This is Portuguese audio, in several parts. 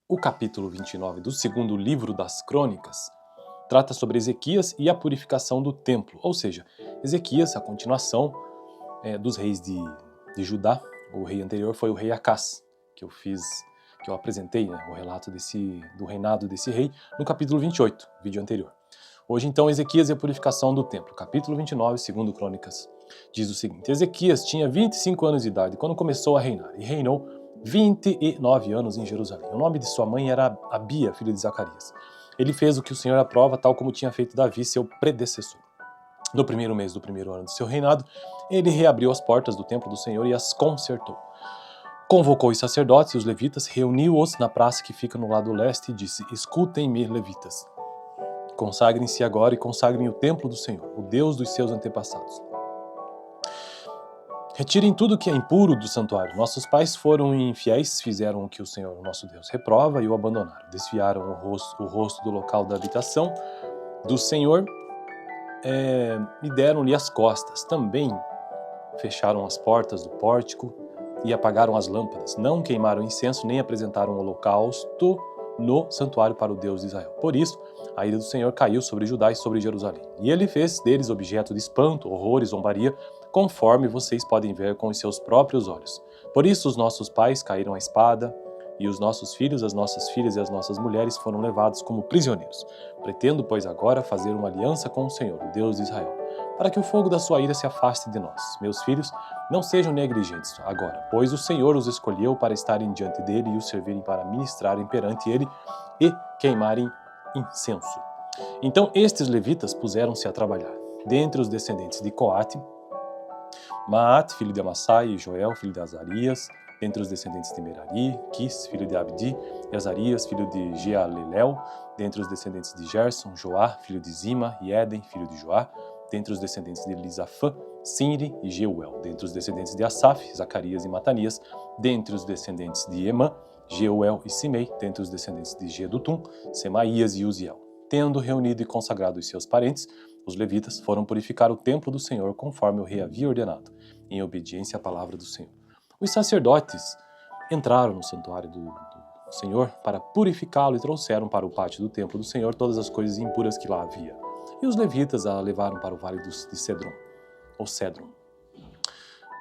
O capítulo 29 do segundo livro das Crônicas trata sobre Ezequias e a purificação do templo, ou seja, Ezequias, a continuação dos reis de Judá. O rei anterior foi o rei Acás, que eu apresentei, o relato do reinado desse rei no capítulo 28, vídeo anterior. Hoje então Ezequias e a purificação do templo, capítulo 29, segundo Crônicas, diz o seguinte: Ezequias tinha 25 anos de idade quando começou a reinar, e reinou 29 anos em Jerusalém. O nome de sua mãe era Abia, filho de Zacarias. Ele fez o que o Senhor aprova, tal como tinha feito Davi, seu predecessor. No primeiro mês do primeiro ano de seu reinado, ele reabriu as portas do templo do Senhor e as consertou. Convocou os sacerdotes e os levitas, reuniu-os na praça que fica no lado leste e disse: Escutem-me, levitas. Consagrem-se agora e consagrem o templo do Senhor, o Deus dos seus antepassados. Retirem tudo que é impuro do santuário. Nossos pais foram infiéis, fizeram o que o Senhor, nosso Deus, reprova e o abandonaram. Desviaram o rosto do local da habitação do Senhor e deram-lhe as costas. Também fecharam as portas do pórtico e apagaram as lâmpadas. Não queimaram incenso nem apresentaram holocausto no santuário para o Deus de Israel. Por isso, a ira do Senhor caiu sobre Judá e sobre Jerusalém. E ele fez deles objeto de espanto, horror e zombaria, conforme vocês podem ver com os seus próprios olhos. Por isso os nossos pais caíram à espada, e os nossos filhos, as nossas filhas e as nossas mulheres foram levados como prisioneiros. Pretendo, pois, agora fazer uma aliança com o Senhor, o Deus de Israel, para que o fogo da sua ira se afaste de nós. Meus filhos, não sejam negligentes agora, pois o Senhor os escolheu para estarem diante dele e os servirem para ministrarem perante ele e queimarem incenso. Então estes levitas puseram-se a trabalhar. Dentre os descendentes de Coate, Maat, filho de Amassai, e Joel, filho de Azarias. Dentre os descendentes de Merari, Quis, filho de Abdi, e Azarias, filho de Jealelel. Dentre os descendentes de Gerson, Joá, filho de Zima, e Éden, filho de Joá. Dentre os descendentes de Lisafã, Sinri e Jeuel. Dentre os descendentes de Asaf, Zacarias e Matanias. Dentre os descendentes de Emã, Jeuel e Simei. Dentre os descendentes de Gedutum, Semaías e Uziel. Tendo reunido e consagrado os seus parentes, os levitas foram purificar o templo do Senhor conforme o rei havia ordenado, em obediência à palavra do Senhor. Os sacerdotes entraram no santuário do Senhor para purificá-lo e trouxeram para o pátio do templo do Senhor todas as coisas impuras que lá havia. E os levitas a levaram para o vale de Cedron, ou Cedron.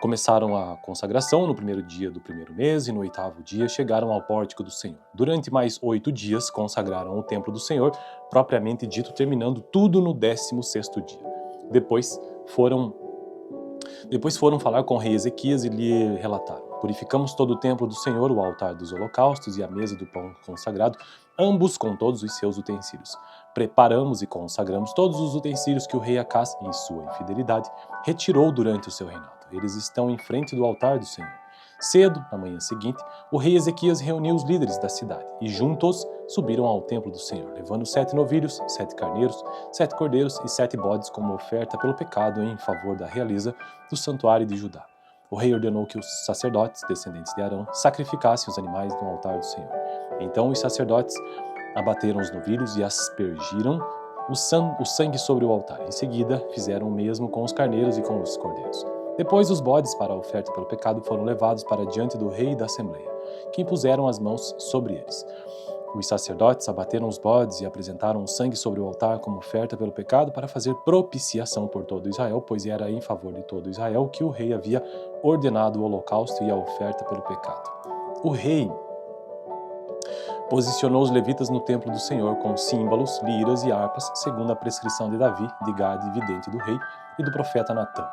Começaram a consagração no primeiro dia do primeiro mês e no oitavo dia chegaram ao pórtico do Senhor. Durante mais 8 dias consagraram o templo do Senhor, propriamente dito, terminando tudo no 16º dia. Depois foram falar com o rei Ezequias e lhe relataram: Purificamos todo o templo do Senhor, o altar dos holocaustos e a mesa do pão consagrado, ambos com todos os seus utensílios. Preparamos e consagramos todos os utensílios que o rei Acás, em sua infidelidade, retirou durante o seu reinado. Eles estão em frente do altar do Senhor. Cedo, na manhã seguinte, o rei Ezequias reuniu os líderes da cidade e juntos subiram ao templo do Senhor, levando 7 novilhos, 7 carneiros, 7 cordeiros e 7 bodes como oferta pelo pecado em favor da realeza do santuário de Judá. O rei ordenou que os sacerdotes, descendentes de Arão, sacrificassem os animais no altar do Senhor. Então os sacerdotes abateram os novilhos e aspergiram o sangue sobre o altar. Em seguida, fizeram o mesmo com os carneiros e com os cordeiros. Depois, os bodes para a oferta pelo pecado foram levados para diante do rei e da assembleia, que impuseram as mãos sobre eles. Os sacerdotes abateram os bodes e apresentaram o sangue sobre o altar como oferta pelo pecado para fazer propiciação por todo Israel, pois era em favor de todo Israel que o rei havia ordenado o holocausto e a oferta pelo pecado. O rei posicionou os levitas no templo do Senhor com símbolos, liras e harpas, segundo a prescrição de Davi, de Gade, vidente do rei, e do profeta Natã.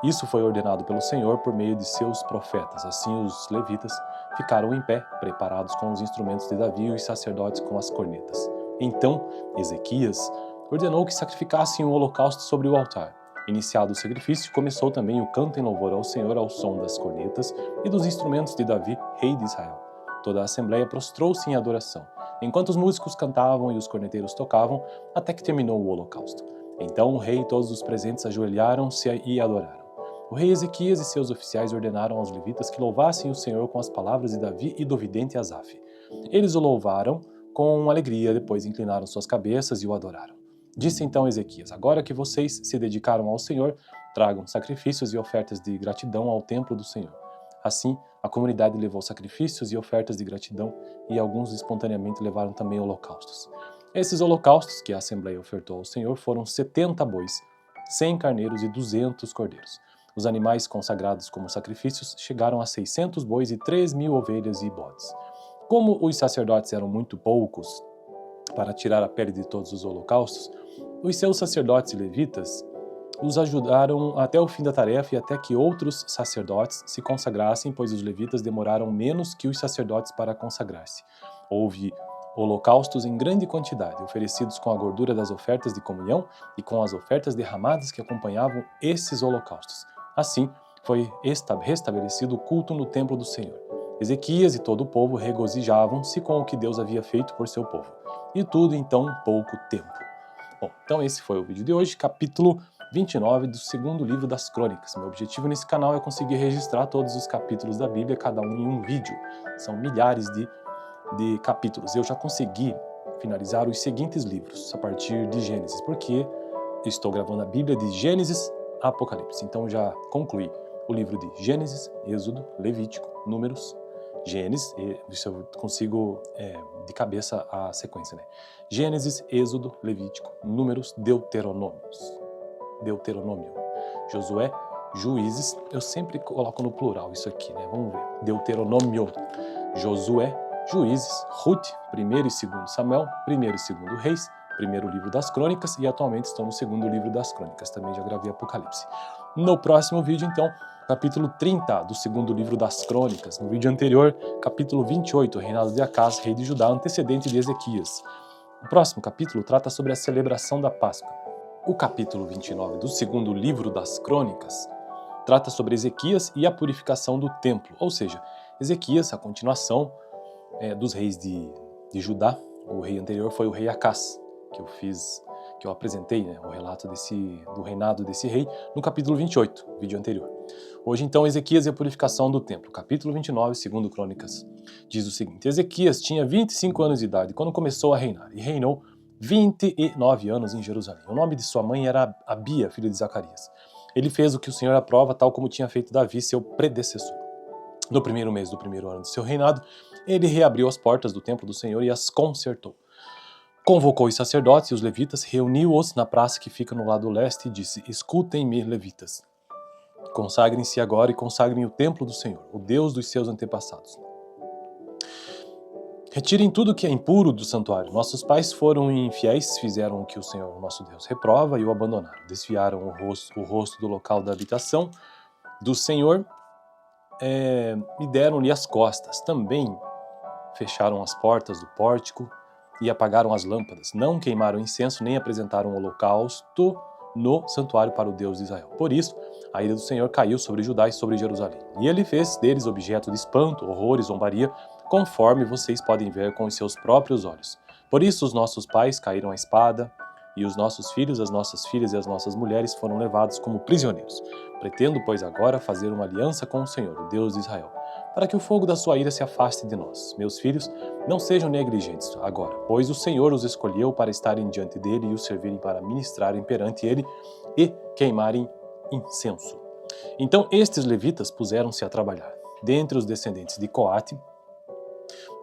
Isso foi ordenado pelo Senhor por meio de seus profetas. Assim os levitas ficaram em pé, preparados com os instrumentos de Davi e os sacerdotes com as cornetas. Então Ezequias ordenou que sacrificassem um holocausto sobre o altar. Iniciado o sacrifício, começou também o canto em louvor ao Senhor ao som das cornetas e dos instrumentos de Davi, rei de Israel. Toda a assembleia prostrou-se em adoração, enquanto os músicos cantavam e os corneteiros tocavam, até que terminou o holocausto. Então o rei e todos os presentes ajoelharam-se e adoraram. O rei Ezequias e seus oficiais ordenaram aos levitas que louvassem o Senhor com as palavras de Davi e do vidente Asaf. Eles o louvaram com alegria, depois inclinaram suas cabeças e o adoraram. Disse então Ezequias: Agora que vocês se dedicaram ao Senhor, tragam sacrifícios e ofertas de gratidão ao templo do Senhor. Assim, a comunidade levou sacrifícios e ofertas de gratidão, e alguns espontaneamente levaram também holocaustos. Esses holocaustos que a Assembleia ofertou ao Senhor foram 70 bois, 100 carneiros e 200 cordeiros. Os animais consagrados como sacrifícios chegaram a 600 bois e 3.000 ovelhas e bodes. Como os sacerdotes eram muito poucos para tirar a pele de todos os holocaustos, os seus sacerdotes e levitas os ajudaram até o fim da tarefa e até que outros sacerdotes se consagrassem, pois os levitas demoraram menos que os sacerdotes para consagrar-se. Houve holocaustos em grande quantidade, oferecidos com a gordura das ofertas de comunhão e com as ofertas derramadas que acompanhavam esses holocaustos. Assim, foi restabelecido o culto no templo do Senhor. Ezequias e todo o povo regozijavam-se com o que Deus havia feito por seu povo. E tudo em tão pouco tempo. Bom, então esse foi o vídeo de hoje, capítulo 29 do segundo livro das Crônicas. Meu objetivo nesse canal é conseguir registrar todos os capítulos da Bíblia, cada um em um vídeo. São milhares de capítulos. Eu já consegui finalizar os seguintes livros a partir de Gênesis, porque estou gravando a Bíblia de Gênesis a Apocalipse. Então já concluí o livro de Gênesis, Êxodo, Levítico, Números, Gênesis, isso eu consigo de cabeça a sequência, né? Gênesis, Êxodo, Levítico, Números, Deuteronômio, Josué, Juízes, eu sempre coloco no plural isso aqui, né? Vamos ver. Deuteronômio, Josué, Juízes, Ruth, 1º e 2º Samuel, 1º e 2º Reis, 1º livro das Crônicas e atualmente estou no 2º livro das Crônicas, também já gravei Apocalipse. No próximo vídeo, então, capítulo 30 do 2º livro das Crônicas. No vídeo anterior, capítulo 28, reinado de Acás, rei de Judá, antecedente de Ezequias. O próximo capítulo trata sobre a celebração da Páscoa. O capítulo 29 do 2º livro das Crônicas trata sobre Ezequias e a purificação do templo, ou seja, Ezequias, a continuação dos reis de Judá. O rei anterior foi o rei Acás, que eu apresentei, né, o relato do reinado desse rei no capítulo 28, vídeo anterior. Hoje, então, Ezequias e a purificação do templo. Capítulo 29, 2º Crônicas, diz o seguinte: Ezequias tinha 25 anos de idade quando começou a reinar, e reinou 29 anos em Jerusalém. O nome de sua mãe era Abia, filha de Zacarias. Ele fez o que o Senhor aprova, tal como tinha feito Davi, seu predecessor. No primeiro mês do primeiro ano de seu reinado, ele reabriu as portas do templo do Senhor e as consertou. Convocou os sacerdotes e os levitas, reuniu-os na praça que fica no lado leste e disse: Escutem-me, levitas. Consagrem-se agora e consagrem o templo do Senhor, o Deus dos seus antepassados. Retirem tudo que é impuro do santuário. Nossos pais foram infiéis, fizeram o que o Senhor, nosso Deus, reprova e o abandonaram. Desviaram o rosto do local da habitação do Senhor e deram-lhe as costas. Também fecharam as portas do pórtico e apagaram as lâmpadas. Não queimaram incenso nem apresentaram holocausto no santuário para o Deus de Israel. Por isso, a ira do Senhor caiu sobre Judá e sobre Jerusalém. E ele fez deles objeto de espanto, horror e zombaria, conforme vocês podem ver com os seus próprios olhos. Por isso os nossos pais caíram à espada, e os nossos filhos, as nossas filhas e as nossas mulheres foram levados como prisioneiros. Pretendo, pois, agora fazer uma aliança com o Senhor, o Deus de Israel, para que o fogo da sua ira se afaste de nós. Meus filhos, não sejam negligentes agora, pois o Senhor os escolheu para estarem diante dele e os servirem para ministrarem perante ele e queimarem incenso. Então estes levitas puseram-se a trabalhar. Dentre os descendentes de Coate,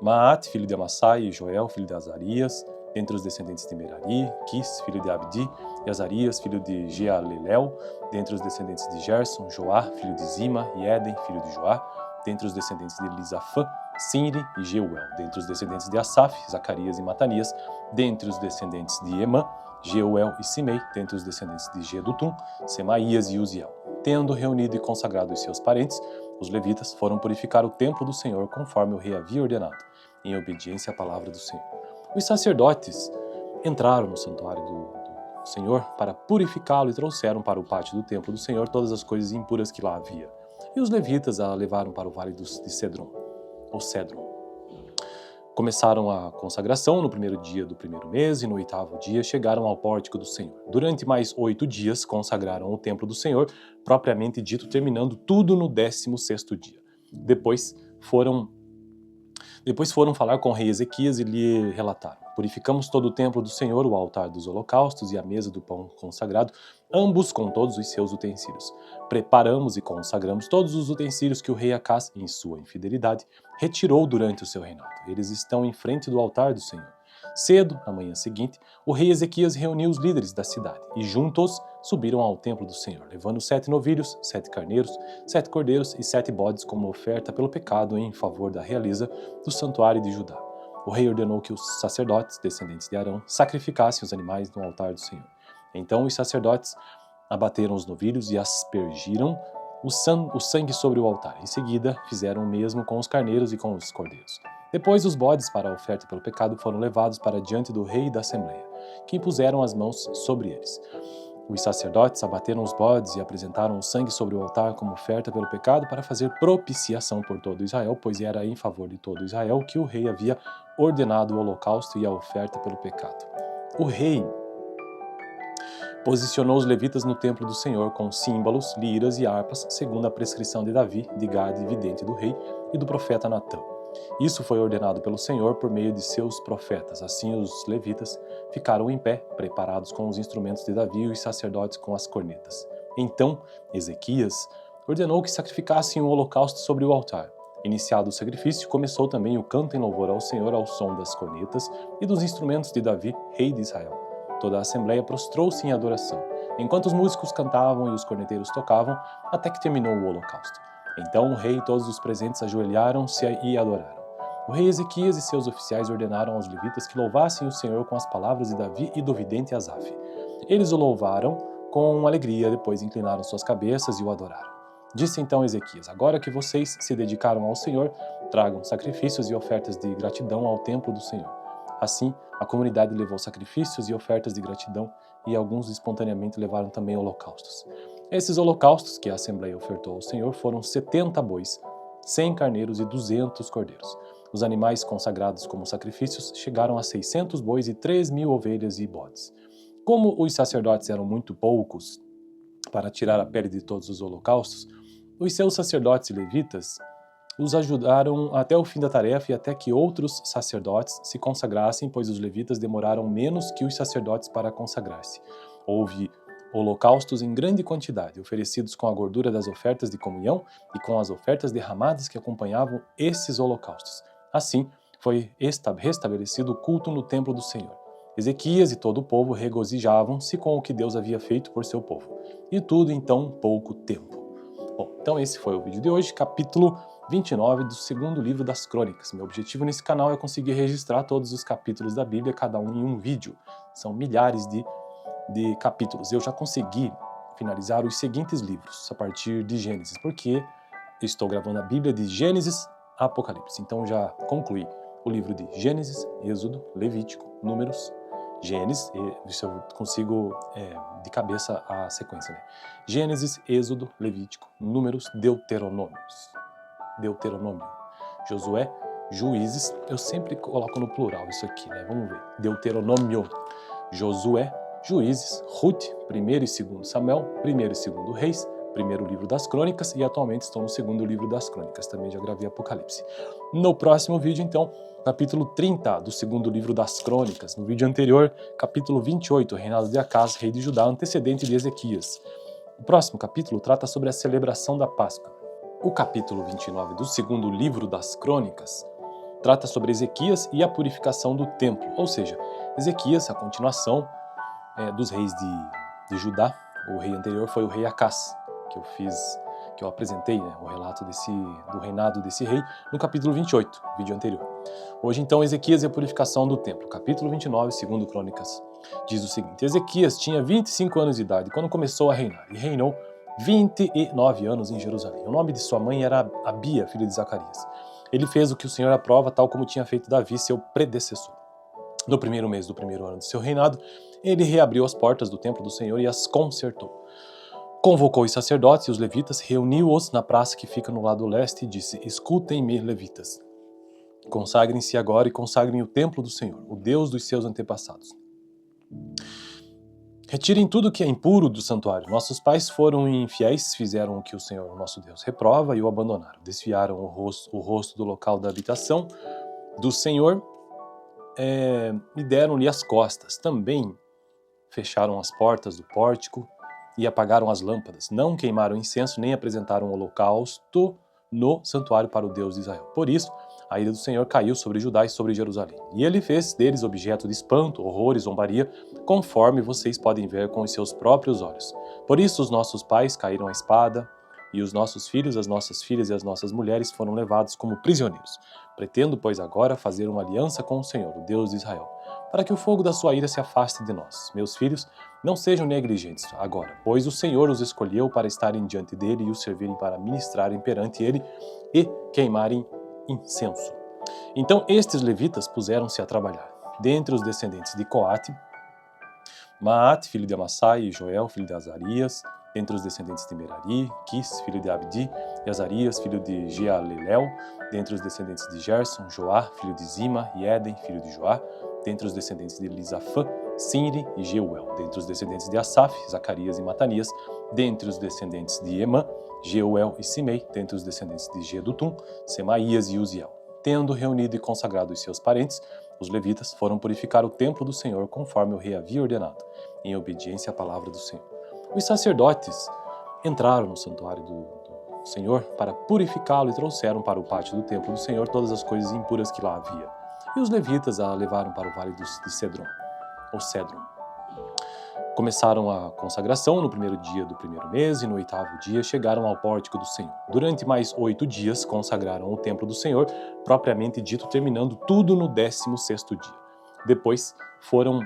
Maat, filho de Amassai, e Joel, filho de Azarias. Dentre os descendentes de Merari, Quis, filho de Abdi, e Azarias, filho de Jealelel. Dentre os descendentes de Gerson, Joá, filho de Zima, e Éden, filho de Joá. Dentre os descendentes de Elisafã, Sinri e Jeuel. Dentre os descendentes de Asaf, Zacarias e Matanias. Dentre os descendentes de Emã, Jeuel e Simei. Dentre os descendentes de Gedutum, Semaías e Uziel. Tendo reunido e consagrado os seus parentes, os levitas foram purificar o templo do Senhor conforme o rei havia ordenado, em obediência à palavra do Senhor. Os sacerdotes entraram no santuário do Senhor para purificá-lo e trouxeram para o pátio do templo do Senhor todas as coisas impuras que lá havia. E os levitas a levaram para o vale de Cedron, ou Cedron. Começaram a consagração no primeiro dia do primeiro mês e no 8º dia chegaram ao pórtico do Senhor. Durante mais 8 dias consagraram o templo do Senhor, propriamente dito, terminando tudo no 16º dia. Depois foram Depois foram falar com o rei Ezequias e lhe relataram: purificamos todo o templo do Senhor, o altar dos holocaustos e a mesa do pão consagrado, ambos com todos os seus utensílios. Preparamos e consagramos todos os utensílios que o rei Acás, em sua infidelidade, retirou durante o seu reinado. Eles estão em frente do altar do Senhor. Cedo, na manhã seguinte, o rei Ezequias reuniu os líderes da cidade e juntos subiram ao templo do Senhor, levando 7 novilhos, 7 carneiros, 7 cordeiros e 7 bodes como oferta pelo pecado em favor da realeza do santuário de Judá. O rei ordenou que os sacerdotes, descendentes de Arão, sacrificassem os animais no altar do Senhor. Então os sacerdotes abateram os novilhos e aspergiram o sangue sobre o altar. Em seguida, fizeram o mesmo com os carneiros e com os cordeiros. Depois, os bodes para a oferta pelo pecado foram levados para diante do rei e da assembleia, que impuseram as mãos sobre eles. Os sacerdotes abateram os bodes e apresentaram o sangue sobre o altar como oferta pelo pecado para fazer propiciação por todo Israel, pois era em favor de todo Israel que o rei havia ordenado o holocausto e a oferta pelo pecado. O rei posicionou os levitas no templo do Senhor com símbolos, liras e harpas, segundo a prescrição de Davi, de Gade, vidente do rei, e do profeta Natã. Isso foi ordenado pelo Senhor por meio de seus profetas. Assim os levitas ficaram em pé, preparados com os instrumentos de Davi e os sacerdotes com as cornetas. Então, Ezequias ordenou que sacrificassem um holocausto sobre o altar. Iniciado o sacrifício, começou também o canto em louvor ao Senhor ao som das cornetas e dos instrumentos de Davi, rei de Israel. Toda a assembleia prostrou-se em adoração, enquanto os músicos cantavam e os corneteiros tocavam, até que terminou o holocausto. Então o rei e todos os presentes ajoelharam-se e adoraram. O rei Ezequias e seus oficiais ordenaram aos levitas que louvassem o Senhor com as palavras de Davi e do vidente Asaf. Eles o louvaram com alegria, depois inclinaram suas cabeças e o adoraram. Disse então Ezequias: agora que vocês se dedicaram ao Senhor, tragam sacrifícios e ofertas de gratidão ao templo do Senhor. Assim, a comunidade levou sacrifícios e ofertas de gratidão, e alguns espontaneamente levaram também holocaustos. Esses holocaustos que a Assembleia ofertou ao Senhor foram 70 bois, 100 carneiros e 200 cordeiros. Os animais consagrados como sacrifícios chegaram a 600 bois e 3.000 ovelhas e bodes. Como os sacerdotes eram muito poucos para tirar a pele de todos os holocaustos, os seus sacerdotes e levitas os ajudaram até o fim da tarefa e até que outros sacerdotes se consagrassem, pois os levitas demoraram menos que os sacerdotes para consagrar-se. Houve holocaustos em grande quantidade, oferecidos com a gordura das ofertas de comunhão e com as ofertas derramadas que acompanhavam esses holocaustos. Assim, foi restabelecido o culto no templo do Senhor. Ezequias e todo o povo regozijavam-se com o que Deus havia feito por seu povo, e tudo em tão pouco tempo. Bom, então esse foi o vídeo de hoje, capítulo 29 do segundo livro das Crônicas. Meu objetivo nesse canal é conseguir registrar todos os capítulos da Bíblia, cada um em um vídeo. São milhares de capítulos. Eu já consegui finalizar os seguintes livros a partir de Gênesis, porque estou gravando a Bíblia de Gênesis a Apocalipse. Então já concluí o livro de Gênesis, Êxodo, Levítico, Números, Gênesis, isso eu consigo de cabeça a sequência, né? Gênesis, Êxodo, Levítico, Números, Deuteronômio, Josué, Juízes, eu sempre coloco no plural isso aqui, né? Vamos ver. Deuteronômio, Josué, Juízes, Ruth, 1º e 2º Samuel, 1º e 2º Reis, 1º livro das Crônicas e atualmente estou no 2º livro das Crônicas, também já gravei Apocalipse. No próximo vídeo, então, capítulo 30 do 2º livro das Crônicas. No vídeo anterior, capítulo 28, reinado de Acás, rei de Judá, antecedente de Ezequias. O próximo capítulo trata sobre a celebração da Páscoa. O capítulo 29 do 2º livro das Crônicas trata sobre Ezequias e a purificação do templo, ou seja, Ezequias, a continuação dos reis de Judá. O rei anterior foi o rei Acás, que eu apresentei, né, o relato do reinado desse rei no capítulo 28, vídeo anterior. Hoje então Ezequias e a purificação do templo, capítulo 29, 2º Crônicas, diz o seguinte: Ezequias tinha 25 anos de idade quando começou a reinar, e reinou 29 anos em Jerusalém. O nome de sua mãe era Abia, filha de Zacarias. Ele fez o que o Senhor aprova, tal como tinha feito Davi, seu predecessor. No primeiro mês do primeiro ano de seu reinado, ele reabriu as portas do templo do Senhor e as consertou. Convocou os sacerdotes e os levitas, reuniu-os na praça que fica no lado leste e disse: escutem-me, levitas. Consagrem-se agora e consagrem o templo do Senhor, o Deus dos seus antepassados. Retirem tudo que é impuro do santuário. Nossos pais foram infiéis, fizeram o que o Senhor, nosso Deus, reprova e o abandonaram. Desviaram o rosto do local da habitação do Senhor e deram-lhe as costas. Também fecharam as portas do pórtico e apagaram as lâmpadas. Não queimaram incenso, nem apresentaram holocausto no santuário para o Deus de Israel. Por isso, a ira do Senhor caiu sobre Judá e sobre Jerusalém. E ele fez deles objeto de espanto, horror e zombaria, conforme vocês podem ver com os seus próprios olhos. Por isso os nossos pais caíram à espada, e os nossos filhos, as nossas filhas e as nossas mulheres foram levados como prisioneiros. Pretendo, pois, agora fazer uma aliança com o Senhor, o Deus de Israel, para que o fogo da sua ira se afaste de nós. Meus filhos, não sejam negligentes agora, pois o Senhor os escolheu para estarem diante dele e os servirem para ministrarem perante ele e queimarem incenso. Então estes levitas puseram-se a trabalhar. Dentre os descendentes de Coate, Maat, filho de Amassai, e Joel, filho de Azarias. Dentre os descendentes de Merari, Quis, filho de Abdi, e Azarias, filho de Jealelel. Dentre os descendentes de Gerson, Joá, filho de Zima, e Éden, filho de Joá. Dentre os descendentes de Lisafã, Sinri e Jeuel. Dentre os descendentes de Asaf, Zacarias e Matanias. Dentre os descendentes de Emã, Jeuel e Simei. Dentre os descendentes de Gedutum, Semaías e Uziel. Tendo reunido e consagrado os seus parentes, os levitas foram purificar o templo do Senhor conforme o rei havia ordenado, em obediência à palavra do Senhor. Os sacerdotes entraram no santuário do Senhor para purificá-lo e trouxeram para o pátio do templo do Senhor todas as coisas impuras que lá havia. E os levitas a levaram para o vale de Cedron, ou Cedron. Começaram a consagração no primeiro dia do primeiro mês e no 8º dia chegaram ao pórtico do Senhor. Durante mais 8 dias consagraram o templo do Senhor, propriamente dito, terminando tudo no 16º dia. Depois foram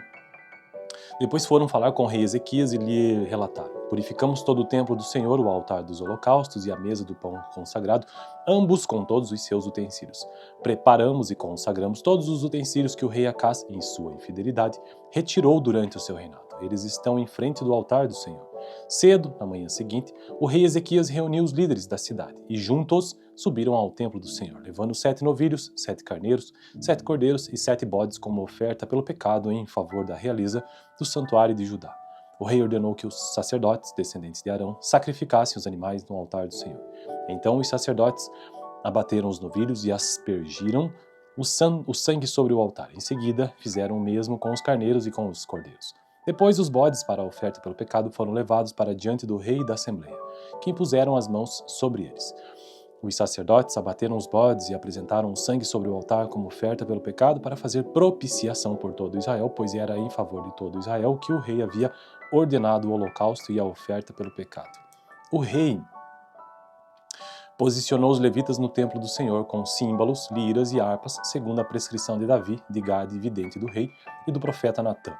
falar com o rei Ezequias e lhe relataram: purificamos todo o templo do Senhor, o altar dos holocaustos e a mesa do pão consagrado, ambos com todos os seus utensílios. Preparamos e consagramos todos os utensílios que o rei Acás, em sua infidelidade, retirou durante o seu reinado. Eles estão em frente do altar do Senhor. Cedo, na manhã seguinte, o rei Ezequias reuniu os líderes da cidade e juntos subiram ao templo do Senhor, levando 7 novilhos, 7 carneiros, 7 cordeiros e 7 bodes como oferta pelo pecado em favor da realeza do santuário de Judá. O rei ordenou que os sacerdotes, descendentes de Arão, sacrificassem os animais no altar do Senhor. Então os sacerdotes abateram os novilhos e aspergiram o sangue sobre o altar. Em seguida, fizeram o mesmo com os carneiros e com os cordeiros. Depois, os bodes para a oferta pelo pecado foram levados para diante do rei e da assembleia, que impuseram as mãos sobre eles. Os sacerdotes abateram os bodes e apresentaram o sangue sobre o altar como oferta pelo pecado para fazer propiciação por todo Israel, pois era em favor de todo Israel que o rei havia ordenado o holocausto e a oferta pelo pecado. O rei posicionou os levitas no templo do Senhor com símbolos, liras e harpas, segundo a prescrição de Davi, de Gade, vidente do rei, e do profeta Natã.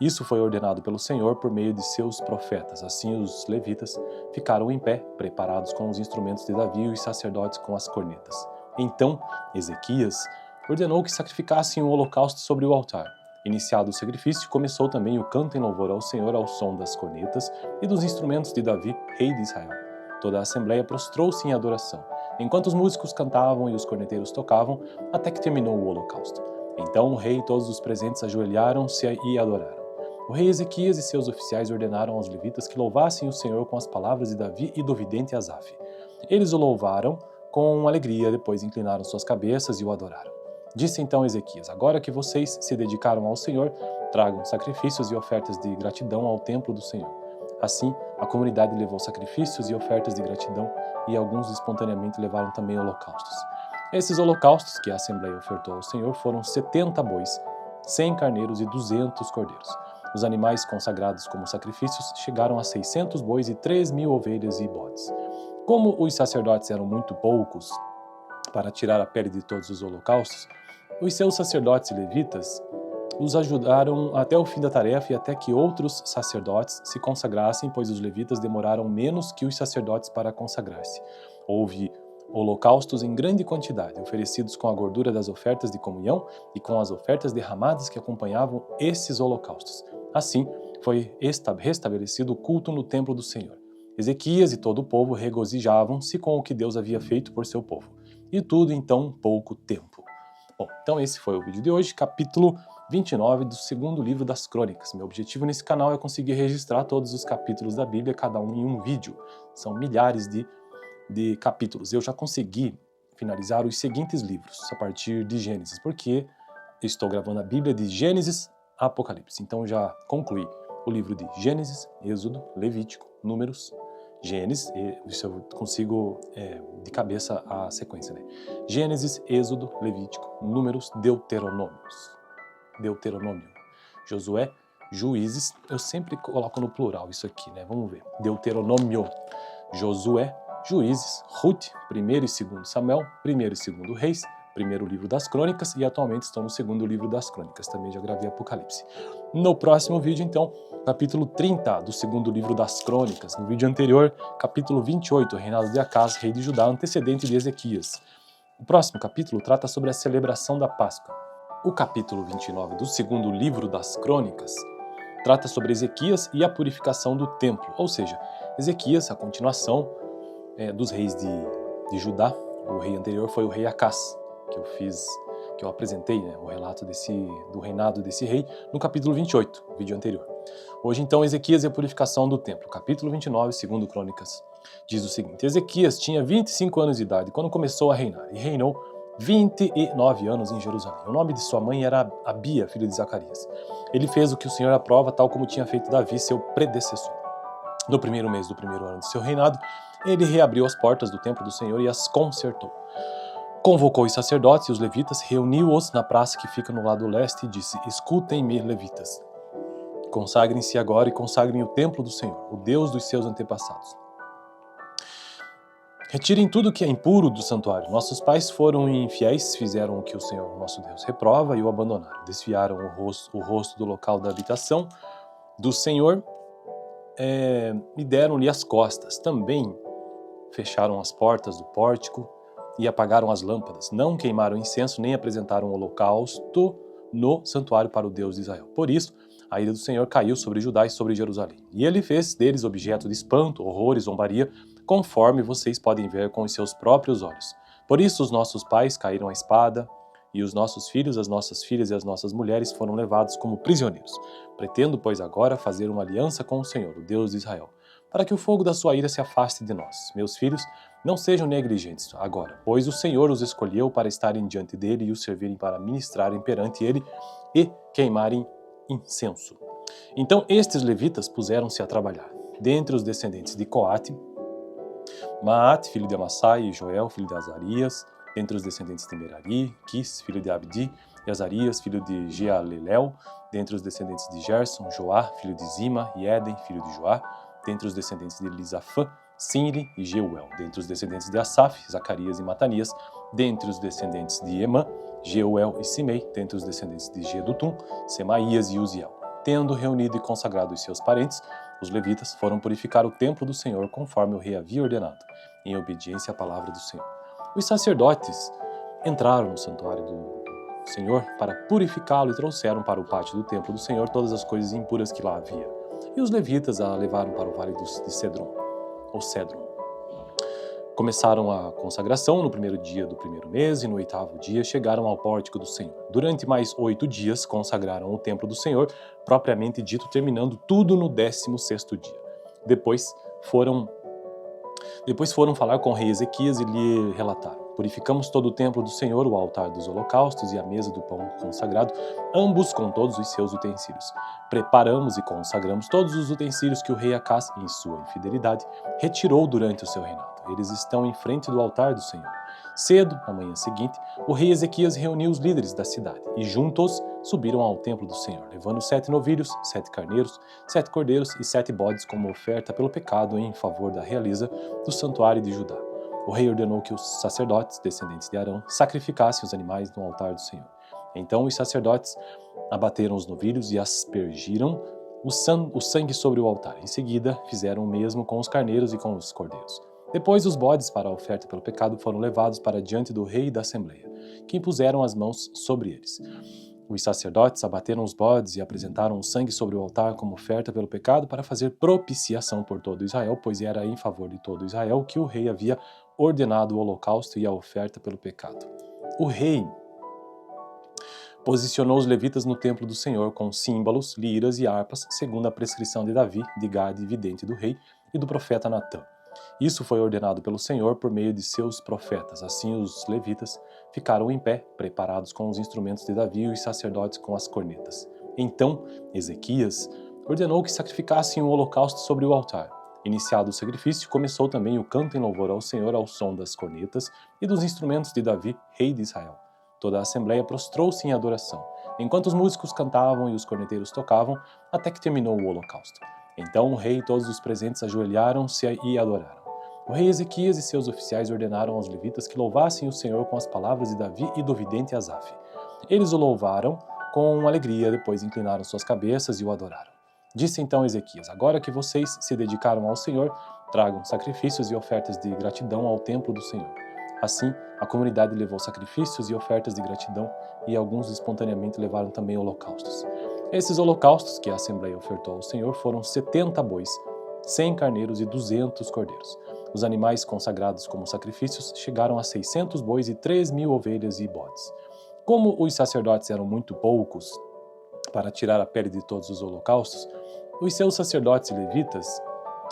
Isso foi ordenado pelo Senhor por meio de seus profetas. Assim os levitas ficaram em pé, preparados com os instrumentos de Davi e os sacerdotes com as cornetas. Então Ezequias ordenou que sacrificassem um holocausto sobre o altar. Iniciado o sacrifício, começou também o canto em louvor ao Senhor ao som das cornetas e dos instrumentos de Davi, rei de Israel. Toda a assembleia prostrou-se em adoração, enquanto os músicos cantavam e os corneteiros tocavam, até que terminou o holocausto. Então o rei e todos os presentes ajoelharam-se e adoraram. O rei Ezequias e seus oficiais ordenaram aos levitas que louvassem o Senhor com as palavras de Davi e do vidente Asaf. Eles o louvaram com alegria, depois inclinaram suas cabeças e o adoraram. Disse então Ezequias: agora que vocês se dedicaram ao Senhor, tragam sacrifícios e ofertas de gratidão ao templo do Senhor. Assim, a comunidade levou sacrifícios e ofertas de gratidão, e alguns espontaneamente levaram também holocaustos. Esses holocaustos que a Assembleia ofertou ao Senhor foram 70 bois, 100 carneiros e 200 cordeiros. Os animais consagrados como sacrifícios chegaram a 600 bois e 3.000 ovelhas e bodes. Como os sacerdotes eram muito poucos para tirar a pele de todos os holocaustos, os seus sacerdotes e levitas os ajudaram até o fim da tarefa e até que outros sacerdotes se consagrassem, pois os levitas demoraram menos que os sacerdotes para consagrar-se. Houve holocaustos em grande quantidade, oferecidos com a gordura das ofertas de comunhão e com as ofertas derramadas que acompanhavam esses holocaustos. Assim, foi restabelecido o culto no templo do Senhor. Ezequias e todo o povo regozijavam-se com o que Deus havia feito por seu povo. E tudo em tão pouco tempo. Bom, então esse foi o vídeo de hoje, capítulo 29 do segundo livro das Crônicas. Meu objetivo nesse canal é conseguir registrar todos os capítulos da Bíblia, cada um em um vídeo. São milhares de capítulos. Eu já consegui finalizar os seguintes livros, a partir de Gênesis, porque estou gravando a Bíblia de Gênesis a Apocalipse. Então já concluí o livro de Gênesis, Êxodo, Levítico, Números, Gênesis, isso eu consigo de cabeça a sequência, né? Gênesis, Êxodo, Levítico, Números, Deuteronômio, Josué, Juízes, eu sempre coloco no plural isso aqui, né? Vamos ver. Deuteronômio, Josué, Juízes, Ruth, 1º e 2º Samuel, 1º e 2º Reis, 1º livro das Crônicas e atualmente estou no 2º livro das Crônicas, também já gravei Apocalipse. No próximo vídeo, então, capítulo 30 do 2º livro das Crônicas. No vídeo anterior, capítulo 28, reinado de Acás, rei de Judá, antecedente de Ezequias. O próximo capítulo trata sobre a celebração da Páscoa. O capítulo 29 do 2º livro das Crônicas trata sobre Ezequias e a purificação do templo, ou seja, Ezequias, a continuação dos reis de Judá. O rei anterior foi o rei Acás, que eu apresentei, né, o relato do reinado desse rei no capítulo 28, vídeo anterior. Hoje, então, Ezequias e a purificação do templo, capítulo 29, 2º Crônicas, diz o seguinte: Ezequias tinha 25 anos de idade quando começou a reinar, e reinou 29 anos em Jerusalém. O nome de sua mãe era Abia, filho de Zacarias. Ele fez o que o Senhor aprova, tal como tinha feito Davi, seu predecessor. No primeiro mês do primeiro ano de seu reinado, ele reabriu as portas do templo do Senhor e as consertou. Convocou os sacerdotes e os levitas, reuniu-os na praça que fica no lado leste e disse: Escutem-me, levitas. Consagrem-se agora e consagrem o templo do Senhor, o Deus dos seus antepassados. Retirem tudo que é impuro do santuário. Nossos pais foram infiéis, fizeram o que o Senhor, nosso Deus, reprova e o abandonaram. Desviaram o rosto do local da habitação do Senhor e deram-lhe as costas. Também fecharam as portas do pórtico e apagaram as lâmpadas. Não queimaram incenso, nem apresentaram holocausto no santuário para o Deus de Israel. Por isso, a ira do Senhor caiu sobre Judá e sobre Jerusalém. E ele fez deles objeto de espanto, horror e zombaria, conforme vocês podem ver com os seus próprios olhos. Por isso os nossos pais caíram à espada, e os nossos filhos, as nossas filhas e as nossas mulheres foram levados como prisioneiros. Pretendo, pois, agora fazer uma aliança com o Senhor, o Deus de Israel, para que o fogo da sua ira se afaste de nós. Meus filhos, não sejam negligentes agora, pois o Senhor os escolheu para estarem diante dele e os servirem para ministrarem perante ele e queimarem incenso. Então estes levitas puseram-se a trabalhar. Dentre os descendentes de Coate, Maat, filho de Amassai, e Joel, filho de Azarias. Dentre os descendentes de Merari, Quis, filho de Abdi, e Azarias, filho de Jealelel. Dentre os descendentes de Gerson, Joá, filho de Zima, e Éden, filho de Joá. Dentre os descendentes de Elisafã, Sinri e Jeuel. Dentre os descendentes de Asaf, Zacarias e Matanias. Dentre os descendentes de Emã, Jeuel e Simei. Dentre os descendentes de Gedutum, Semaías e Uziel. Tendo reunido e consagrado os seus parentes, os levitas foram purificar o templo do Senhor conforme o rei havia ordenado, em obediência à palavra do Senhor. Os sacerdotes entraram no santuário do Senhor para purificá-lo e trouxeram para o pátio do templo do Senhor todas as coisas impuras que lá havia. E os levitas a levaram para o vale de Cedron, ou Cedron. Começaram a consagração no primeiro dia do primeiro mês e no 8º dia chegaram ao pórtico do Senhor. Durante mais 8 dias consagraram o templo do Senhor, propriamente dito, terminando tudo no 16º dia. Depois foram falar com o rei Ezequias e lhe relataram: Purificamos todo o templo do Senhor, o altar dos holocaustos e a mesa do pão consagrado, ambos com todos os seus utensílios. Preparamos e consagramos todos os utensílios que o rei Acás, em sua infidelidade, retirou durante o seu reinado. Eles estão em frente do altar do Senhor. Cedo, na manhã seguinte, o rei Ezequias reuniu os líderes da cidade e juntos subiram ao templo do Senhor, levando 7 novilhos, 7 carneiros, 7 cordeiros e 7 bodes como oferta pelo pecado em favor da realeza do santuário de Judá. O rei ordenou que os sacerdotes, descendentes de Arão, sacrificassem os animais no altar do Senhor. Então os sacerdotes abateram os novilhos e aspergiram o sangue sobre o altar. Em seguida, fizeram o mesmo com os carneiros e com os cordeiros. Depois, os bodes para a oferta pelo pecado foram levados para diante do rei e da assembleia, que impuseram as mãos sobre eles. Os sacerdotes abateram os bodes e apresentaram o sangue sobre o altar como oferta pelo pecado para fazer propiciação por todo Israel, pois era em favor de todo Israel que o rei havia ordenado o holocausto e a oferta pelo pecado. O rei posicionou os levitas no templo do Senhor com símbolos, liras e harpas, segundo a prescrição de Davi, de Gade, vidente do rei, e do profeta Natã. Isso foi ordenado pelo Senhor por meio de seus profetas. Assim os levitas ficaram em pé, preparados com os instrumentos de Davi e os sacerdotes com as cornetas. Então Ezequias ordenou que sacrificassem um holocausto sobre o altar. Iniciado o sacrifício, começou também o canto em louvor ao Senhor ao som das cornetas e dos instrumentos de Davi, rei de Israel. Toda a assembleia prostrou-se em adoração, enquanto os músicos cantavam e os corneteiros tocavam, até que terminou o holocausto. Então o rei e todos os presentes ajoelharam-se e adoraram. O rei Ezequias e seus oficiais ordenaram aos levitas que louvassem o Senhor com as palavras de Davi e do vidente Asaf. Eles o louvaram com alegria, depois inclinaram suas cabeças e o adoraram. Disse então Ezequias: agora que vocês se dedicaram ao Senhor, tragam sacrifícios e ofertas de gratidão ao templo do Senhor. Assim, a comunidade levou sacrifícios e ofertas de gratidão, e alguns espontaneamente levaram também holocaustos. Esses holocaustos que a Assembleia ofertou ao Senhor foram 70 bois, 100 carneiros e 200 cordeiros. Os animais consagrados como sacrifícios chegaram a 600 bois e 3.000 ovelhas e bodes. Como os sacerdotes eram muito poucos para tirar a pele de todos os holocaustos, os seus sacerdotes e levitas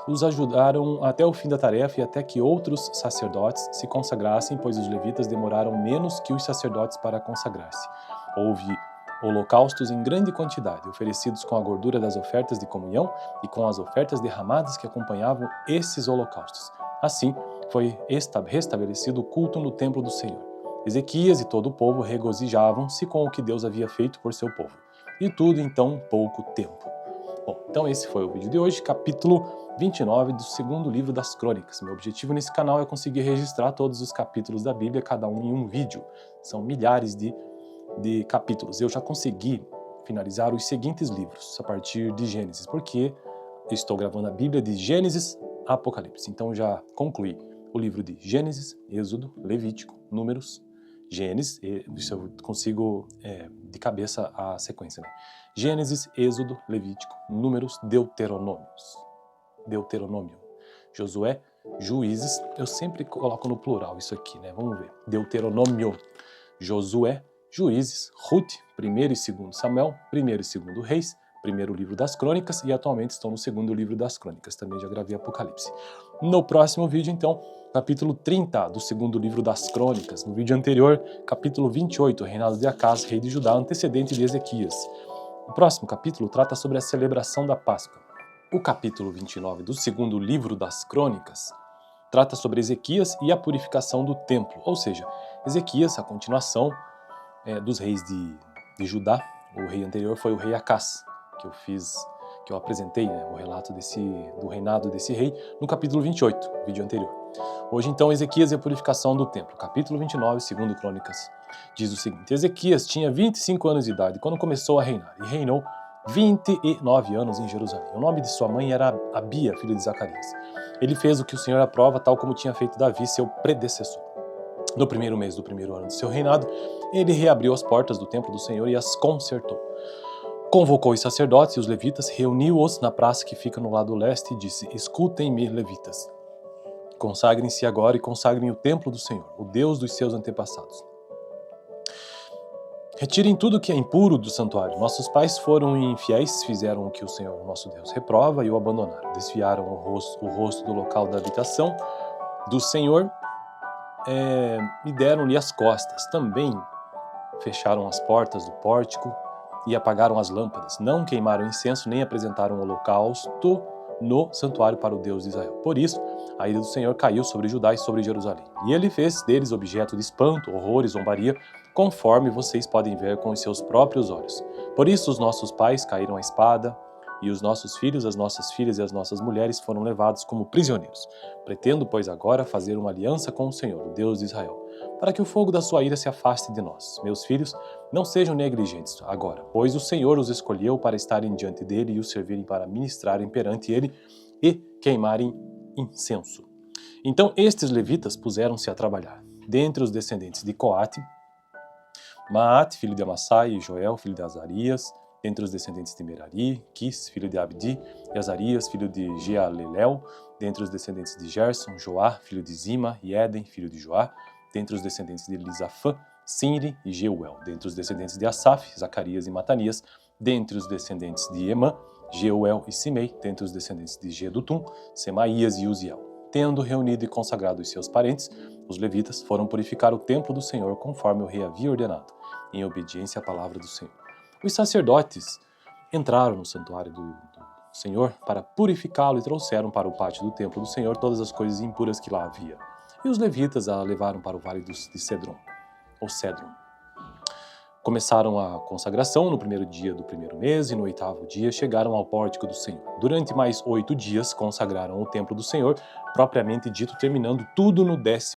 os ajudaram até o fim da tarefa e até que outros sacerdotes se consagrassem, pois os levitas demoraram menos que os sacerdotes para consagrar-se. Houve holocaustos em grande quantidade, oferecidos com a gordura das ofertas de comunhão e com as ofertas derramadas que acompanhavam esses holocaustos. Assim, foi restabelecido o culto no templo do Senhor. Ezequias e todo o povo regozijavam-se com o que Deus havia feito por seu povo. E tudo em tão pouco tempo. Bom, então esse foi o vídeo de hoje, capítulo 29 do segundo livro das Crônicas. Meu objetivo nesse canal é conseguir registrar todos os capítulos da Bíblia, cada um em um vídeo. São milhares de capítulos. Eu já consegui finalizar os seguintes livros a partir de Gênesis, porque estou gravando a Bíblia de Gênesis a Apocalipse. Então já concluí o livro de Gênesis, Êxodo, Levítico, Números, Gênesis, isso eu consigo de cabeça a sequência, né? Gênesis, Êxodo, Levítico, Números, Deuteronômio, Josué, Juízes, eu sempre coloco no plural isso aqui, né? Vamos ver. Deuteronômio, Josué, Juízes, Ruth, 1º e 2º Samuel, 1º e 2º Reis, primeiro livro das Crônicas e atualmente estou no segundo livro das Crônicas, também já gravei Apocalipse. No próximo vídeo, então, capítulo 30 do segundo livro das Crônicas. No vídeo anterior, capítulo 28, reinado de Acaz, rei de Judá, antecedente de Ezequias. O próximo capítulo trata sobre a celebração da Páscoa. O capítulo 29 do segundo livro das Crônicas trata sobre Ezequias e a purificação do templo, ou seja, Ezequias, a continuação dos reis de Judá. O rei anterior foi o rei Acaz, que eu apresentei, né, o relato do reinado desse rei no capítulo 28, vídeo anterior. Hoje então Ezequias e a purificação do templo, capítulo 29, segundo Crônicas, diz o seguinte: Ezequias tinha 25 anos de idade quando começou a reinar, e reinou 29 anos em Jerusalém. O nome de sua mãe era Abia, filha de Zacarias. Ele fez o que o Senhor aprova, tal como tinha feito Davi, seu predecessor. No primeiro mês do primeiro ano de seu reinado, ele reabriu as portas do templo do Senhor e as consertou. Convocou os sacerdotes e os levitas, reuniu-os na praça que fica no lado leste e disse: escutem-me, levitas. Consagrem-se agora e consagrem o templo do Senhor, o Deus dos seus antepassados. Retirem tudo que é impuro do santuário. Nossos pais foram infiéis, fizeram o que o Senhor, nosso Deus, reprova e o abandonaram. Desviaram o rosto do local da habitação do Senhor e deram-lhe as costas. Também fecharam as portas do pórtico e apagaram as lâmpadas. Não queimaram incenso nem apresentaram holocausto no santuário para o Deus de Israel. Por isso, a ira do Senhor caiu sobre Judá e sobre Jerusalém. E ele fez deles objeto de espanto, horror e zombaria, conforme vocês podem ver com os seus próprios olhos. Por isso os nossos pais caíram à espada, e os nossos filhos, as nossas filhas e as nossas mulheres foram levados como prisioneiros. Pretendo, pois, agora fazer uma aliança com o Senhor, o Deus de Israel, para que o fogo da sua ira se afaste de nós. Meus filhos, não sejam negligentes agora, pois o Senhor os escolheu para estarem diante dele e os servirem para ministrarem perante ele e queimarem incenso. Então estes levitas puseram-se a trabalhar. Dentre os descendentes de Coate, Maat, filho de Amassai, e Joel, filho de Azarias. Dentre os descendentes de Merari, Quis, filho de Abdi, e Azarias, filho de Jealelel. Dentre os descendentes de Gerson, Joá, filho de Zima, e Éden, filho de Joá. Dentre os descendentes de Elisafã, Sinri e Jeuel. Dentre os descendentes de Asaf, Zacarias e Matanias. Dentre os descendentes de Emã, Jeuel e Simei. Dentre os descendentes de Gedutum, Semaías e Uziel. Tendo reunido e consagrado os seus parentes, os levitas foram purificar o templo do Senhor conforme o rei havia ordenado, em obediência à palavra do Senhor. Os sacerdotes entraram no santuário do Senhor para purificá-lo e trouxeram para o pátio do templo do Senhor todas as coisas impuras que lá havia. E os levitas a levaram para o vale de Cedron, ou Cedron. Começaram a consagração no primeiro dia do primeiro mês e no 8º dia chegaram ao pórtico do Senhor. Durante mais 8 dias consagraram o templo do Senhor, propriamente dito, terminando tudo no 10º